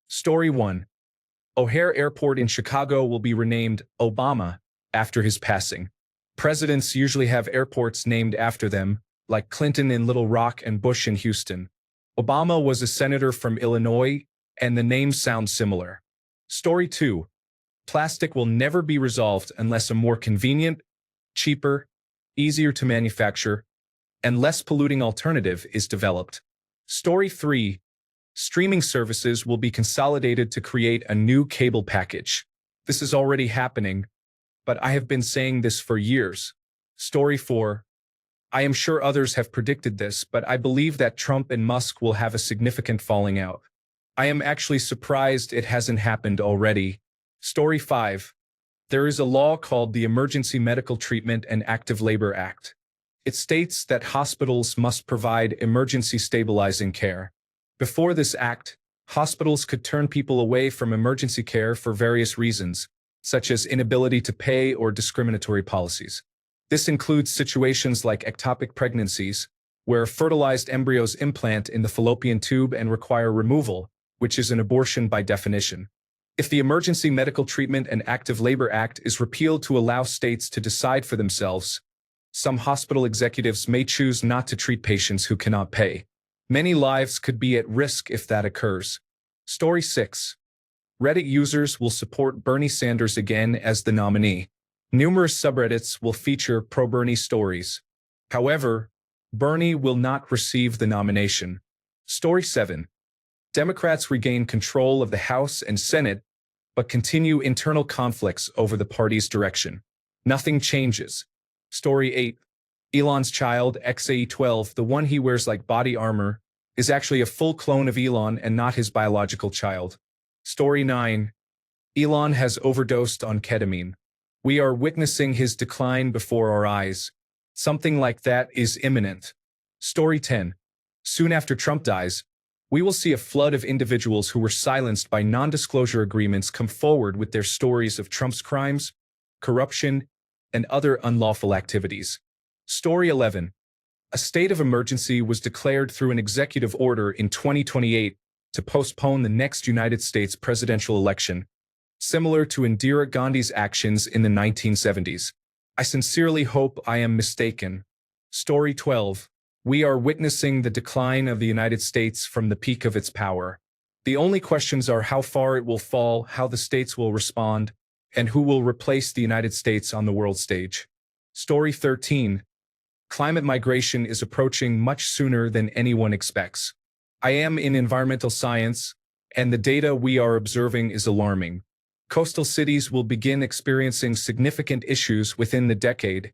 Story 1. O'Hare Airport in Chicago will be renamed Obama after his passing. Presidents usually have airports named after them, like Clinton in Little Rock and Bush in Houston. Obama was a senator from Illinois, and the names sound similar. Story 2. Plastic will never be resolved unless a more convenient, cheaper, easier to manufacture, and less polluting alternative is developed. Story 3. Streaming services will be consolidated to create a new cable package. This is already happening, but I have been saying this for years. Story 4. I am sure others have predicted this, but I believe that Trump and Musk will have a significant falling out. I am actually surprised it hasn't happened already. Story 5. There is a law called the Emergency Medical Treatment and Active Labor Act. It states that hospitals must provide emergency stabilizing care. Before this act, hospitals could turn people away from emergency care for various reasons, such as inability to pay or discriminatory policies. This includes situations like ectopic pregnancies, where fertilized embryos implant in the fallopian tube and require removal, which is an abortion by definition. If the Emergency Medical Treatment and Active Labor Act is repealed to allow states to decide for themselves, some hospital executives may choose not to treat patients who cannot pay. Many lives could be at risk if that occurs. Story 6. Reddit users will support Bernie Sanders again as the nominee. Numerous subreddits will feature pro-Bernie stories. However, Bernie will not receive the nomination. Story 7. Democrats regain control of the House and Senate, but continue internal conflicts over the party's direction. Nothing changes. Story 8. Elon's child, XAE-12, the one he wears like body armor, is actually a full clone of Elon and not his biological child. Story 9. Elon has overdosed on ketamine. We are witnessing his decline before our eyes. Something like that is imminent. Story 10. Soon after Trump dies, we will see a flood of individuals who were silenced by non-disclosure agreements come forward with their stories of Trump's crimes, corruption, and other unlawful activities. Story 11. A state of emergency was declared through an executive order in 2028 to postpone the next United States presidential election, similar to Indira Gandhi's actions in the 1970s. I sincerely hope I am mistaken. Story 12. We are witnessing the decline of the United States from the peak of its power. The only questions are how far it will fall, how the states will respond, and who will replace the United States on the world stage. Story 13. Climate migration is approaching much sooner than anyone expects. I am in environmental science, and the data we are observing is alarming. Coastal cities will begin experiencing significant issues within the decade,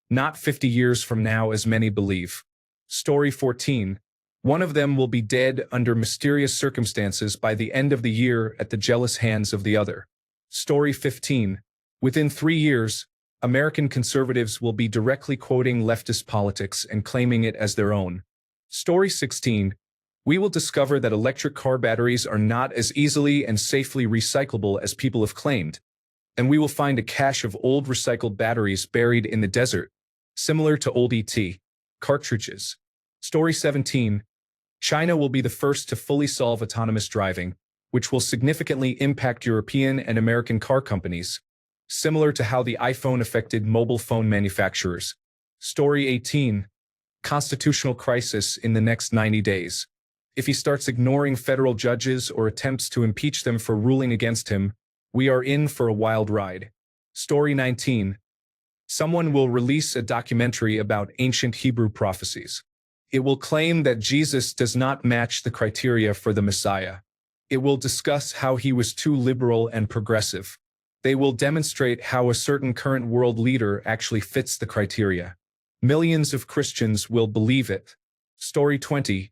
not 50 years from now as many believe. Story 14. One of them will be dead under mysterious circumstances by the end of the year at the jealous hands of the other. Story 15. Within 3 years, American conservatives will be directly quoting leftist politics and claiming it as their own. Story 16. We will discover that electric car batteries are not as easily and safely recyclable as people have claimed, and we will find a cache of old recycled batteries buried in the desert, similar to old ET cartridges. Story 17. China will be the first to fully solve autonomous driving, which will significantly impact European and American car companies, similar to how the iPhone affected mobile phone manufacturers. Story 18. Constitutional crisis in the next 90 days. If he starts ignoring federal judges or attempts to impeach them for ruling against him, we are in for a wild ride. Story 19. Someone will release a documentary about ancient Hebrew prophecies. It will claim that Jesus does not match the criteria for the Messiah. It will discuss how he was too liberal and progressive. They will demonstrate how a certain current world leader actually fits the criteria. Millions of Christians will believe it. Story 20.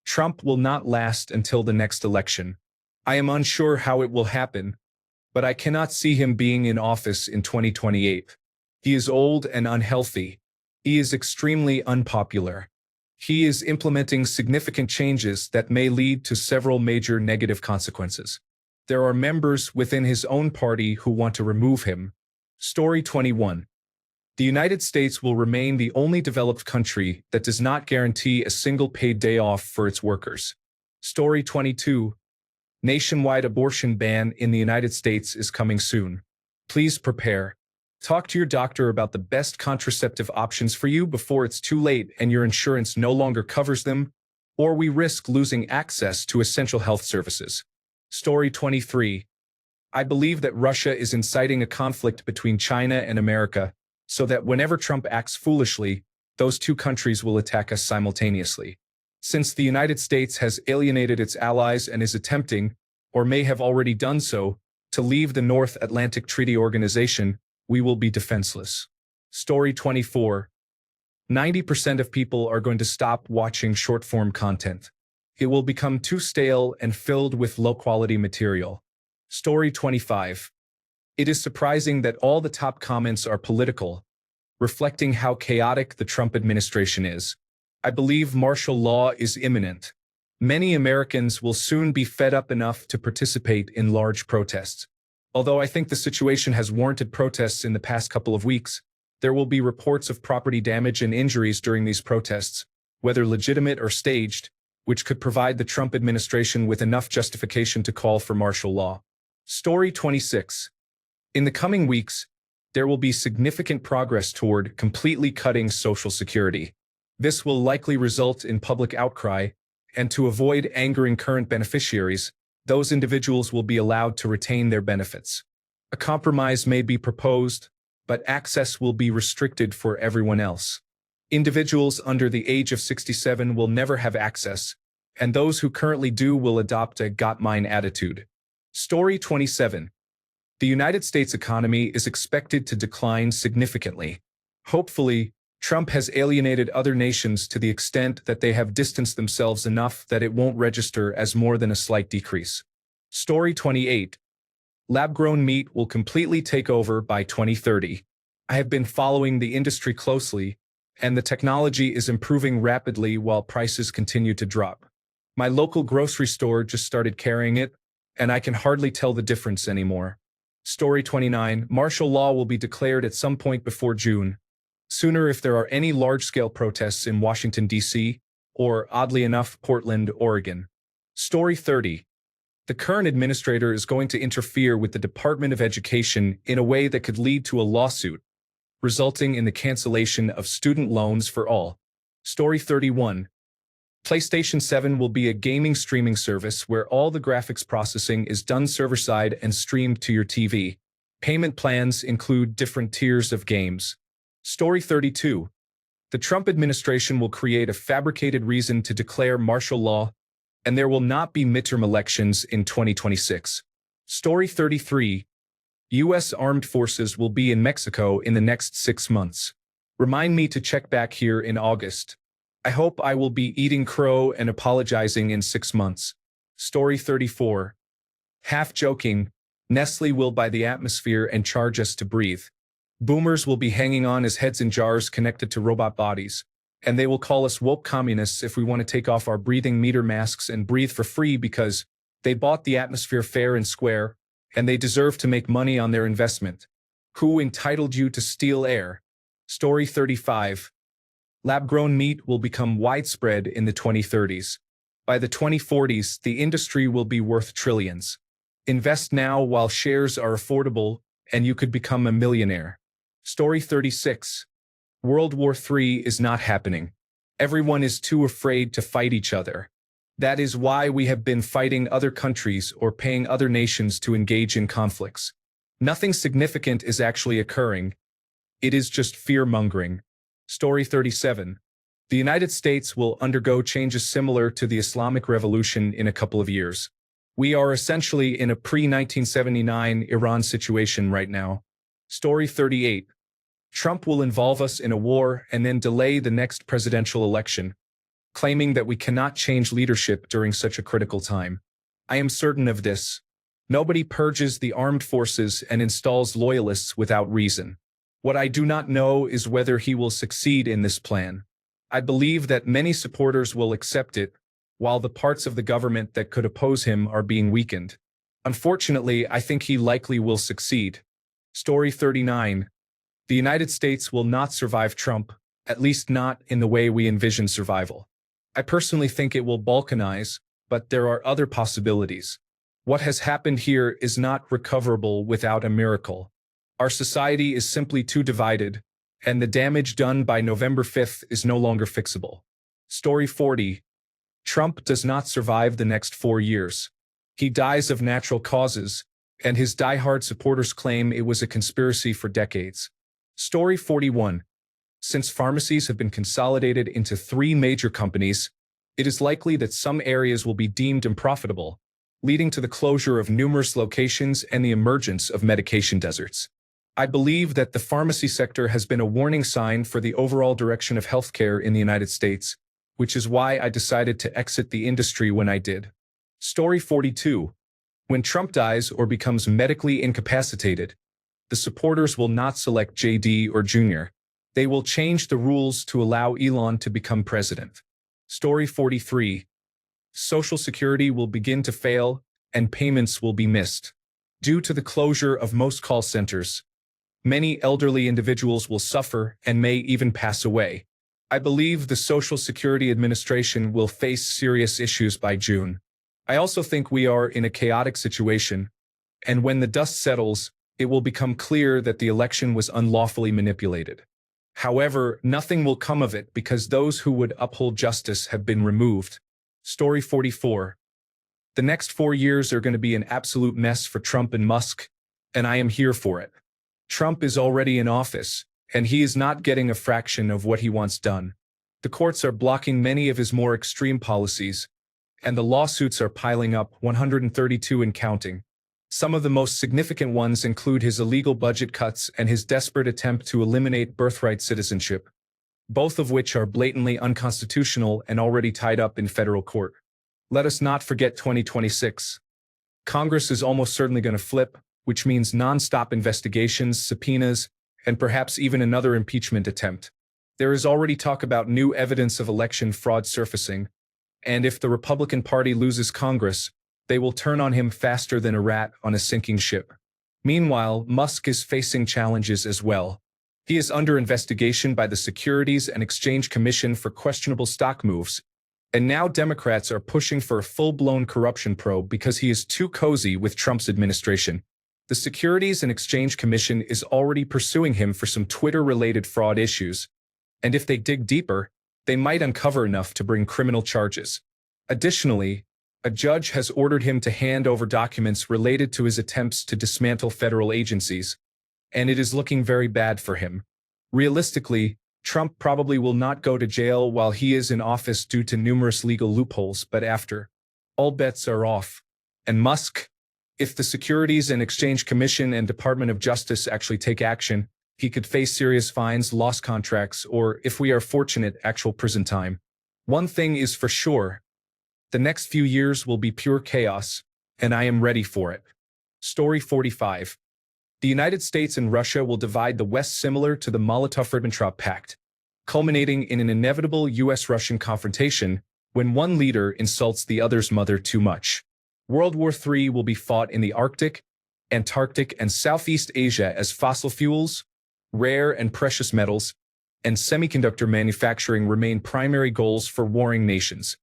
Trump will not last until the next election. I am unsure how it will happen, but I cannot see him being in office in 2028. He is old and unhealthy. He is extremely unpopular. He is implementing significant changes that may lead to several major negative consequences. There are members within his own party who want to remove him. Story 21. The United States will remain the only developed country that does not guarantee a single paid day off for its workers. Story 22. Nationwide abortion ban in the United States is coming soon. Please prepare. Talk to your doctor about the best contraceptive options for you before it's too late and your insurance no longer covers them, or we risk losing access to essential health services. Story 23. I believe that Russia is inciting a conflict between China and America, so that whenever Trump acts foolishly, those two countries will attack us simultaneously. Since the United States has alienated its allies and is attempting, or may have already done so, to leave the North Atlantic Treaty Organization, we will be defenseless. Story 24. 90% of people are going to stop watching short-form content. It will become too stale and filled with low-quality material. Story 25. It is surprising that all the top comments are political, reflecting how chaotic the Trump administration is. I believe martial law is imminent. Many Americans will soon be fed up enough to participate in large protests. Although I think the situation has warranted protests in the past couple of weeks, there will be reports of property damage and injuries during these protests, whether legitimate or staged, which could provide the Trump administration with enough justification to call for martial law. Story 26. In the coming weeks, there will be significant progress toward completely cutting Social Security. This will likely result in public outcry, and to avoid angering current beneficiaries, those individuals will be allowed to retain their benefits. A compromise may be proposed, but access will be restricted for everyone else. Individuals under the age of 67 will never have access, and those who currently do will adopt a "got mine" attitude. Story 27. The United States economy is expected to decline significantly. Hopefully, Trump has alienated other nations to the extent that they have distanced themselves enough that it won't register as more than a slight decrease. Story 28. Lab-grown meat will completely take over by 2030. I have been following the industry closely, and the technology is improving rapidly while prices continue to drop. My local grocery store just started carrying it, and I can hardly tell the difference anymore. Story 29. Martial law will be declared at some point before June. Sooner if there are any large-scale protests in Washington, D.C., or, oddly enough, Portland, Oregon. Story 30. The current administrator is going to interfere with the Department of Education in a way that could lead to a lawsuit, resulting in the cancellation of student loans for all. Story 31. PlayStation 7 will be a gaming streaming service where all the graphics processing is done server-side and streamed to your TV. Payment plans include different tiers of games. Story 32. The Trump administration will create a fabricated reason to declare martial law, and there will not be midterm elections in 2026. Story 33. U.S. armed forces will be in Mexico in the next 6 months. Remind me to check back here in August. I hope I will be eating crow and apologizing in 6 months. Story 34. Half joking, Nestle will buy the atmosphere and charge us to breathe. Boomers will be hanging on as heads in jars connected to robot bodies, and they will call us woke communists if we want to take off our breathing meter masks and breathe for free because they bought the atmosphere fair and square, and they deserve to make money on their investment. Who entitled you to steal air? Story 35. Lab-grown meat will become widespread in the 2030s. By the 2040s, the industry will be worth trillions. Invest now while shares are affordable, and you could become a millionaire. Story 36. World War III is not happening. Everyone is too afraid to fight each other. That is why we have been fighting other countries or paying other nations to engage in conflicts. Nothing significant is actually occurring. It is just fear-mongering. Story 37. The United States will undergo changes similar to the Islamic Revolution in a couple of years. We are essentially in a pre-1979 Iran situation right now. Story 38. Trump will involve us in a war and then delay the next presidential election, claiming that we cannot change leadership during such a critical time. I am certain of this. Nobody purges the armed forces and installs loyalists without reason. What I do not know is whether he will succeed in this plan. I believe that many supporters will accept it, while the parts of the government that could oppose him are being weakened. Unfortunately, I think he likely will succeed. Story 39. The United States will not survive Trump, at least not in the way we envision survival. I personally think it will balkanize, but there are other possibilities. What has happened here is not recoverable without a miracle. Our society is simply too divided, and the damage done by November 5th is no longer fixable. Story 40. Trump does not survive the next 4 years. He dies of natural causes, and his diehard supporters claim it was a conspiracy for decades. Story 41. Since pharmacies have been consolidated into 3 major companies, it is likely that some areas will be deemed unprofitable, leading to the closure of numerous locations and the emergence of medication deserts. I believe that the pharmacy sector has been a warning sign for the overall direction of healthcare in the United States, which is why I decided to exit the industry when I did. Story 42. When Trump dies or becomes medically incapacitated, the supporters will not select JD or Jr. They will change the rules to allow Elon to become president. Story 43. Social Security will begin to fail and payments will be missed. Due to the closure of most call centers, many elderly individuals will suffer and may even pass away. I believe the Social Security Administration will face serious issues by June. I also think we are in a chaotic situation, and when the dust settles, it will become clear that the election was unlawfully manipulated. However, nothing will come of it because those who would uphold justice have been removed. Story 44. The next 4 years are going to be an absolute mess for Trump and Musk, and I am here for it. Trump is already in office, and he is not getting a fraction of what he wants done. The courts are blocking many of his more extreme policies, and the lawsuits are piling up, 132 and counting. Some of the most significant ones include his illegal budget cuts and his desperate attempt to eliminate birthright citizenship, both of which are blatantly unconstitutional and already tied up in federal court. Let us not forget 2026. Congress is almost certainly going to flip, which means non-stop investigations, subpoenas, and perhaps even another impeachment attempt. There is already talk about new evidence of election fraud surfacing, and if the Republican Party loses Congress, they will turn on him faster than a rat on a sinking ship. Meanwhile, Musk is facing challenges as well. He is under investigation by the Securities and Exchange Commission for questionable stock moves, and now Democrats are pushing for a full-blown corruption probe because he is too cozy with Trump's administration. The Securities and Exchange Commission is already pursuing him for some Twitter-related fraud issues, and if they dig deeper, they might uncover enough to bring criminal charges. Additionally, a judge has ordered him to hand over documents related to his attempts to dismantle federal agencies, and it is looking very bad for him. Realistically, Trump probably will not go to jail while he is in office due to numerous legal loopholes, but after, all bets are off. And Musk? If the Securities and Exchange Commission and Department of Justice actually take action, he could face serious fines, lost contracts, or, if we are fortunate, actual prison time. One thing is for sure. The next few years will be pure chaos, and I am ready for it. Story 45. The United States and Russia will divide the West similar to the Molotov-Ribbentrop Pact, culminating in an inevitable US-Russian confrontation when one leader insults the other's mother too much. World War III will be fought in the Arctic, Antarctic, and Southeast Asia as fossil fuels, rare and precious metals, and semiconductor manufacturing remain primary goals for warring nations.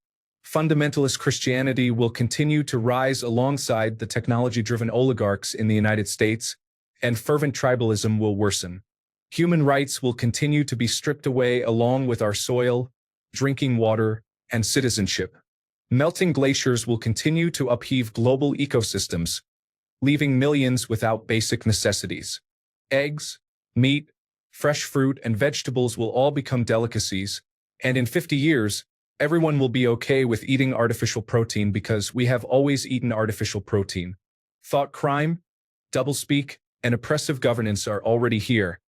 Fundamentalist Christianity will continue to rise alongside the technology-driven oligarchs in the United States, and fervent tribalism will worsen. Human rights will continue to be stripped away along with our soil, drinking water, and citizenship. Melting glaciers will continue to upheave global ecosystems, leaving millions without basic necessities. Eggs, meat, fresh fruit, and vegetables will all become delicacies, and in 50 years, everyone will be okay with eating artificial protein because we have always eaten artificial protein. Thought crime, doublespeak, and oppressive governance are already here.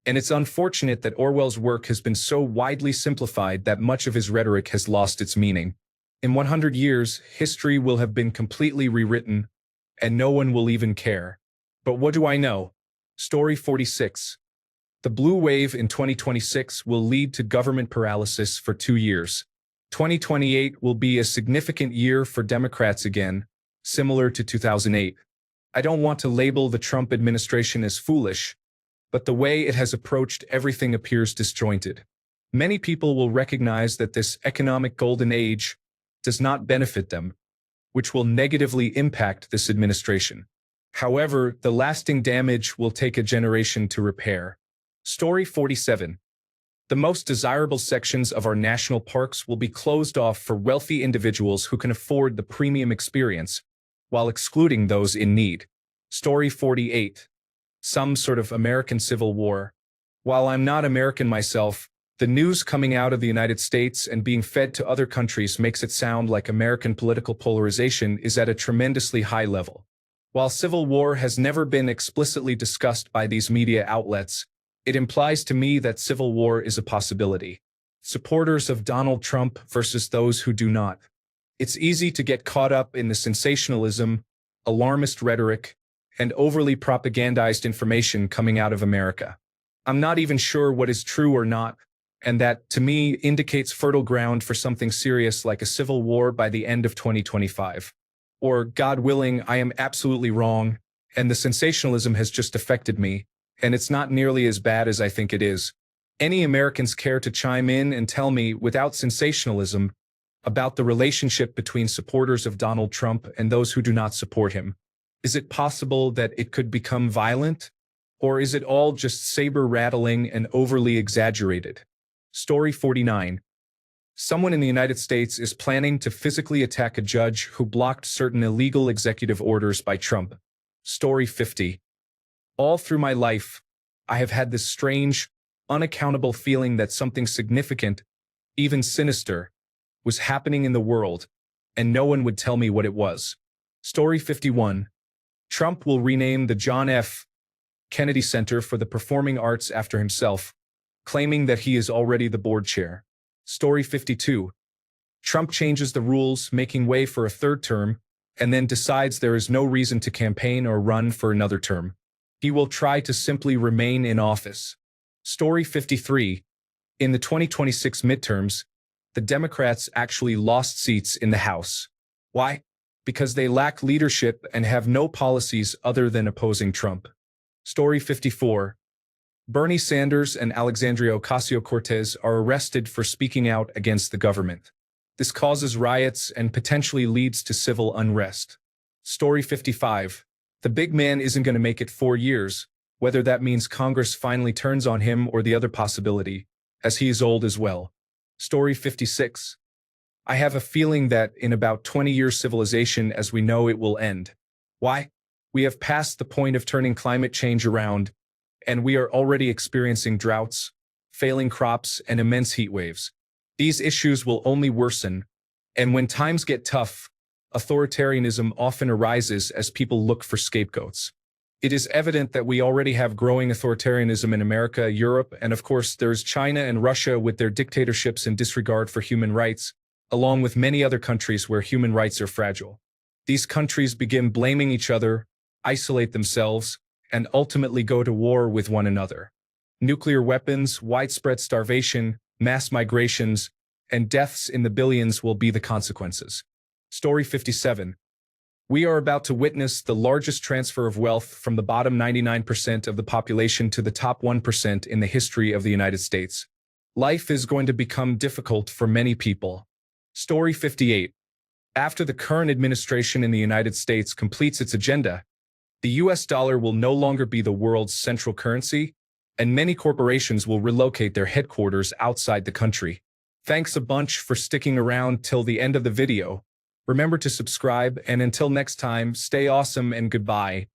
And it's unfortunate that Orwell's work has been so widely simplified that much of his rhetoric has lost its meaning. In 100 years, history will have been completely rewritten, and no one will even care. But what do I know? Story 46. The blue wave in 2026 will lead to government paralysis for 2 years. 2028 will be a significant year for Democrats again, similar to 2008. I don't want to label the Trump administration as foolish, but the way it has approached everything appears disjointed. Many people will recognize that this economic golden age does not benefit them, which will negatively impact this administration. However, the lasting damage will take a generation to repair. Story 47. The most desirable sections of our national parks will be closed off for wealthy individuals who can afford the premium experience, while excluding those in need. Story 48. Some sort of American Civil War. While I'm not American myself, the news coming out of the United States and being fed to other countries makes it sound like American political polarization is at a tremendously high level. While civil war has never been explicitly discussed by these media outlets, it implies to me that civil war is a possibility. Supporters of Donald Trump versus those who do not. It's easy to get caught up in the sensationalism, alarmist rhetoric, and overly propagandized information coming out of America. I'm not even sure what is true or not, and that, to me, indicates fertile ground for something serious like a civil war by the end of 2025. Or, God willing, I am absolutely wrong, and the sensationalism has just affected me, and it's not nearly as bad as I think it is. Any Americans care to chime in and tell me, without sensationalism, about the relationship between supporters of Donald Trump and those who do not support him? Is it possible that it could become violent? Or is it all just saber-rattling and overly exaggerated? Story 49. Someone in the United States is planning to physically attack a judge who blocked certain illegal executive orders by Trump. Story 50. All through my life, I have had this strange, unaccountable feeling that something significant, even sinister, was happening in the world, and no one would tell me what it was. Story 51. Trump will rename the John F. Kennedy Center for the Performing Arts after himself, claiming that he is already the board chair. Story 52. Trump changes the rules, making way for a third term, and then decides there is no reason to campaign or run for another term. He will try to simply remain in office. Story 53. In the 2026 midterms, the Democrats actually lost seats in the House. Why? Because they lack leadership and have no policies other than opposing Trump. Story 54. Bernie Sanders and Alexandria Ocasio-Cortez are arrested for speaking out against the government. This causes riots and potentially leads to civil unrest. Story 55. The big man isn't going to make it 4 years, whether that means Congress finally turns on him or the other possibility, as he is old as well. Story 56. I have a feeling that in about 20 years civilization as we know it will end. Why? We have passed the point of turning climate change around, and we are already experiencing droughts, failing crops, and immense heat waves. These issues will only worsen, and when times get tough, authoritarianism often arises as people look for scapegoats. It is evident that we already have growing authoritarianism in America, Europe, and of course there's China and Russia with their dictatorships and disregard for human rights, along with many other countries where human rights are fragile. These countries begin blaming each other, isolate themselves, and ultimately go to war with one another. Nuclear weapons, widespread starvation, mass migrations, and deaths in the billions will be the consequences. Story 57. We are about to witness the largest transfer of wealth from the bottom 99% of the population to the top 1% in the history of the United States. Life is going to become difficult for many people. Story 58. After the current administration in the United States completes its agenda, the US dollar will no longer be the world's central currency, and many corporations will relocate their headquarters outside the country. Thanks a bunch for sticking around till the end of the video. Remember to subscribe, and until next time, stay awesome and goodbye.